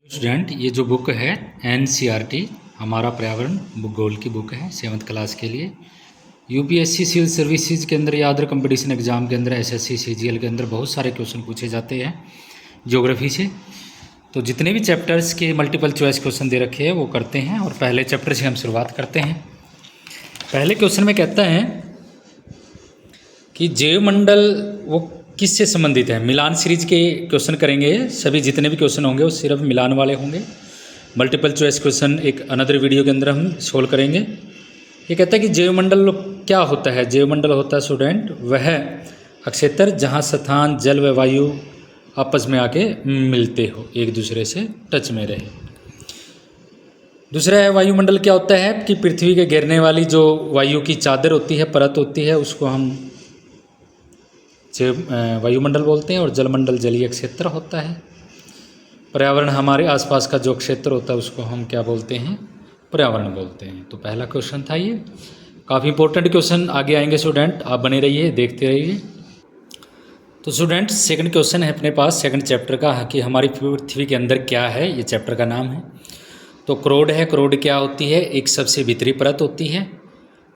Student, ये जो book है NCERT हमारा पर्यावरण भूगोल की बुक है 7th क्लास के लिए। यूपीएससी सिविल सर्विसेज के अंदर या अदर कंपटीशन एग्जाम के अंदर एसएससी सीजीएल के अंदर बहुत सारे क्वेश्चन पूछे जाते हैं ज्योग्राफी से। तो जितने भी चैप्टर्स के मल्टीपल चॉइस क्वेश्चन दे रखे हैं वो करते हैं और पहले चैप्टर से हम शुरुआत करते हैं। पहले क्वेश्चन में कहता है कि जैवमंडल वो किससे संबंधित है। मिलान सीरीज के क्वेश्चन करेंगे, सभी जितने भी क्वेश्चन होंगे वो सिर्फ मिलान वाले होंगे। मल्टीपल चॉइस क्वेश्चन एक अनदर वीडियो के अंदर हम सोल्व करेंगे। ये कहता है कि जैवमंडल क्या होता है। जैवमंडल होता है स्टूडेंट वह अक्षेत्र जहाँ स्थान जल व वायु आपस में आके मिलते हो, एक दूसरे से टच में रहे। दूसरा है वायुमंडल क्या होता है कि पृथ्वी के घेरने वाली जो वायु की चादर होती है, परत होती है, उसको हम वायुमंडल बोलते हैं। और जलमंडल जलीय क्षेत्र होता है। पर्यावरण हमारे आसपास का जो क्षेत्र होता है उसको हम क्या बोलते हैं, पर्यावरण बोलते हैं। तो पहला क्वेश्चन था ये, काफ़ी इंपॉर्टेंट क्वेश्चन आगे आएंगे स्टूडेंट, आप बने रहिए, देखते रहिए। तो स्टूडेंट सेकंड क्वेश्चन है अपने पास सेकंड चैप्टर का कि हमारी पृथ्वी के अंदर क्या है, ये चैप्टर का नाम है। तो क्रोड है। क्रोड क्या होती है, एक सबसे भीतरी परत होती है,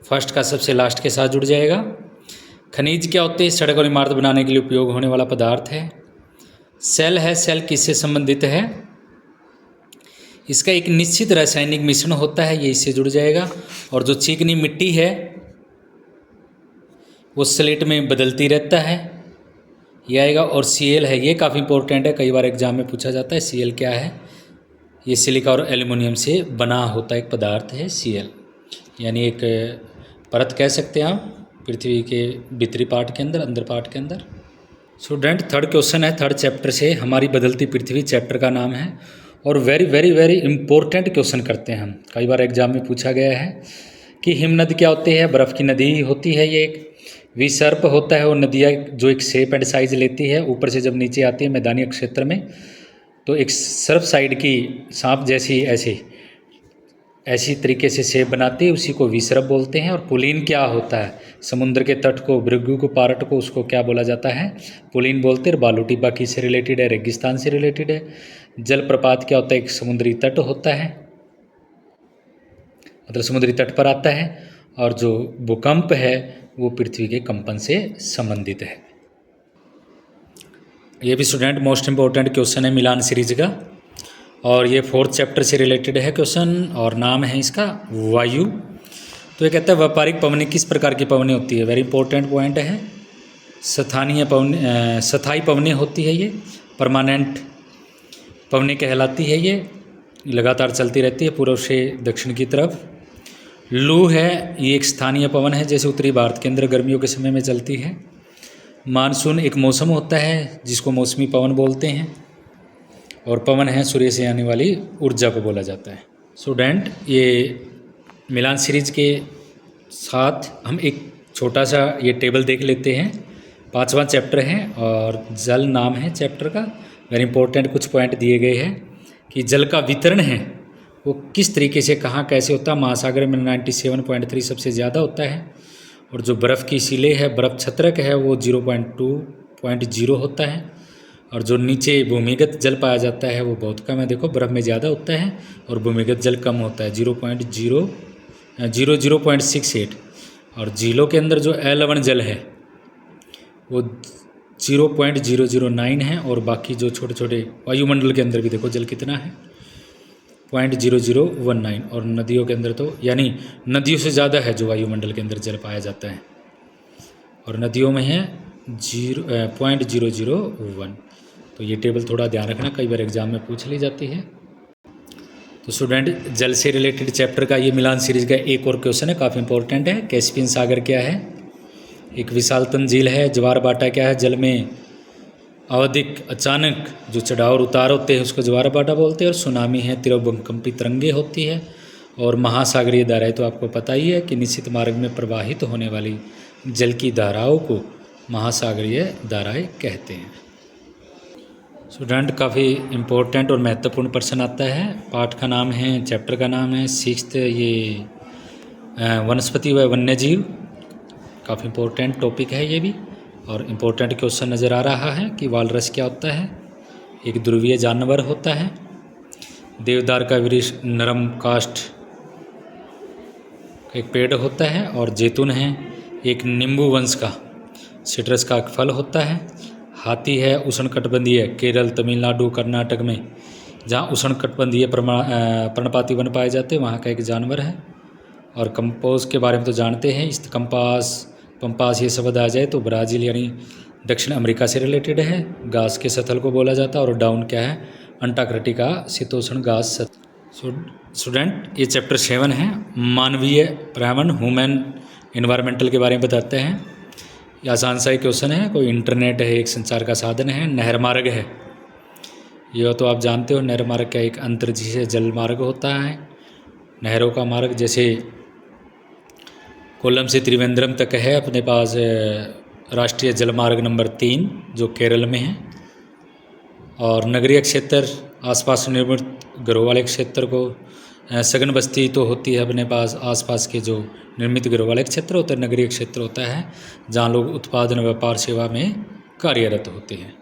फर्स्ट का सबसे लास्ट के साथ जुड़ जाएगा। खनिज क्या होते हैं, सड़क और इमारत बनाने के लिए उपयोग होने वाला पदार्थ है। सेल है। सेल किससे संबंधित है, इसका एक निश्चित रासायनिक मिश्रण होता है, ये इससे जुड़ जाएगा। और जो चिकनी मिट्टी है वो स्लेट में बदलती रहता है, ये आएगा। और सीएल है, ये काफ़ी इंपॉर्टेंट है, कई बार एग्जाम में पूछा जाता है। सीएल क्या है, ये सिलिका और एल्युमिनियम से बना होता एक पदार्थ है सीएल, यानी एक परत कह सकते हैं आप पृथ्वी के भीतरी पार्ट के अंदर, अंदर पार्ट के अंदर। स्टूडेंट थर्ड क्वेश्चन है थर्ड चैप्टर से, हमारी बदलती पृथ्वी चैप्टर का नाम है। और very very very important question करते हैं हम, कई बार एग्जाम में पूछा गया है कि हिमनद क्या होती है, बर्फ़ की नदी होती है। ये एक विसर्प होता है, वो नदियाँ जो एक शेप एंड साइज लेती है, ऊपर से जब नीचे आती है मैदानी क्षेत्र में तो एक सर्फ साइड की सांप जैसी ऐसी तरीके से शेप बनाती है, उसी को विसर्प बोलते हैं। और पुलीन क्या होता है, समुद्र के तट को, भृगु को, पारट को, उसको क्या बोला जाता है, पुलीन बोलते हैं। बालू टिब्बा किससे रिलेटेड है, रेगिस्तान से रिलेटेड है। जलप्रपात क्या होता है, एक समुद्री तट होता है, मतलब समुद्री तट पर आता है। और जो भूकंप है वो पृथ्वी के कंपन से संबंधित है। ये भी स्टूडेंट मोस्ट इंपॉर्टेंट क्वेश्चन है मिलान सीरीज का, और ये फोर्थ चैप्टर से रिलेटेड है क्वेश्चन, और नाम है इसका वायु। तो ये कहता है व्यापारिक पवनें किस प्रकार की पवनें होती है, वेरी इंपॉर्टेंट पॉइंट है। स्थायी पवनें होती है, ये परमानेंट पवनें कहलाती है, ये लगातार चलती रहती है पूर्व से दक्षिण की तरफ। लू है, ये एक स्थानीय पवन है, जैसे उत्तरी भारत के अंदर गर्मियों के समय में चलती है। मानसून एक मौसम होता है जिसको मौसमी पवन बोलते हैं। और पवन है सूर्य से आने वाली ऊर्जा को बोला जाता है। स्टूडेंट ये मिलान सीरीज के साथ हम एक छोटा सा ये टेबल देख लेते हैं। 5वां चैप्टर है और जल नाम है चैप्टर का। वेरी इंपॉर्टेंट कुछ पॉइंट दिए गए हैं कि जल का वितरण है वो किस तरीके से कहाँ कैसे होता है। महासागर में 97.3 सबसे ज़्यादा होता है। और जो बर्फ़ की शिले है, बर्फ़ छत्रक है, वो 0.2 होता है। और जो नीचे भूमिगत जल पाया जाता है वो बहुत कम है, देखो बर्फ़ में ज़्यादा होता है और भूमिगत जल कम होता है 0.68। और झीलों के अंदर जो लवण जल है वो 0.009 है। और बाकी जो छोटे छोटे वायुमंडल के अंदर भी देखो जल कितना है, 0.0019। और नदियों के अंदर तो यानी नदियों से ज़्यादा है जो वायुमंडल के अंदर जल पाया जाता है, और नदियों में है 0.001। तो ये टेबल थोड़ा ध्यान रखना, कई बार एग्जाम में पूछ ली जाती है। तो स्टूडेंट जल से रिलेटेड चैप्टर का ये मिलान सीरीज का एक और क्वेश्चन है, काफ़ी इंपॉर्टेंट है। कैस्पियन सागर क्या है, एक विशालतम झील है। ज्वार भाटा क्या है, जल में आवधिक अचानक जो चढ़ाव और उतार होते हैं उसको ज्वार भाटा बोलते हैं। और सुनामी है, तीव्रभूकंपी तरंगे होती है। और महासागरीय धाराएं तो आपको पता ही है कि निश्चित मार्ग में प्रवाहित होने वाली जल की धाराओं को महासागरीय धाराएं कहते हैं। स्टूडेंट काफ़ी इम्पोर्टेंट और महत्वपूर्ण प्रश्न आता है। पाठ का नाम है, चैप्टर का नाम है 6th, ये वनस्पति व वन्यजीव। काफ़ी इम्पोर्टेंट टॉपिक है ये भी, और इम्पोर्टेंट क्वेश्चन नज़र आ रहा है कि वालरस क्या होता है, एक ध्रुवीय जानवर होता है। देवदार का वृक्ष नरम काष्ठ का एक पेड़ होता है। और जैतून है एक नींबू वंश का सिट्रस का एक फल होता है। हाथी है उष्णकटिबंधीय केरल, तमिलनाडु, कर्नाटक में जहाँ उष्णकटिबंधीय पर्णपाती वन पाए जाते हैं वहाँ का एक जानवर है। और कंपास के बारे में तो जानते हैं, इस पंपास ये शब्द आ जाए तो ब्राज़ील यानी दक्षिण अमेरिका से रिलेटेड है। घास के सतल को बोला जाता है। और डाउन क्या है, अंटार्कटिका शीतोष्ण घास सतल। स्टूडेंट ये चैप्टर 7 है, मानवीय पर्यावरण ह्यूमन एनवायरमेंटल के बारे में बताते हैं। ये आसान सा ही क्वेश्चन है। कोई इंटरनेट है, एक संचार का साधन है। नहर मार्ग है, ये तो आप जानते हो। नहर मार्ग क्या एक अंतर्देशीय जल मार्ग होता है। नहरों का मार्ग जैसे कोल्लम से त्रिवेंद्रम तक है अपने पास राष्ट्रीय जल मार्ग नंबर 3 जो केरल में है। और नगरीय क्षेत्र आसपास निर्मित घरों वाले क्षेत्र को सघन बस्ती तो होती है अपने पास, आसपास के जो निर्मित घरों वाले क्षेत्र होते हैं नगरीय क्षेत्र होता है जहाँ लोग उत्पादन, व्यापार, सेवा में कार्यरत होते हैं।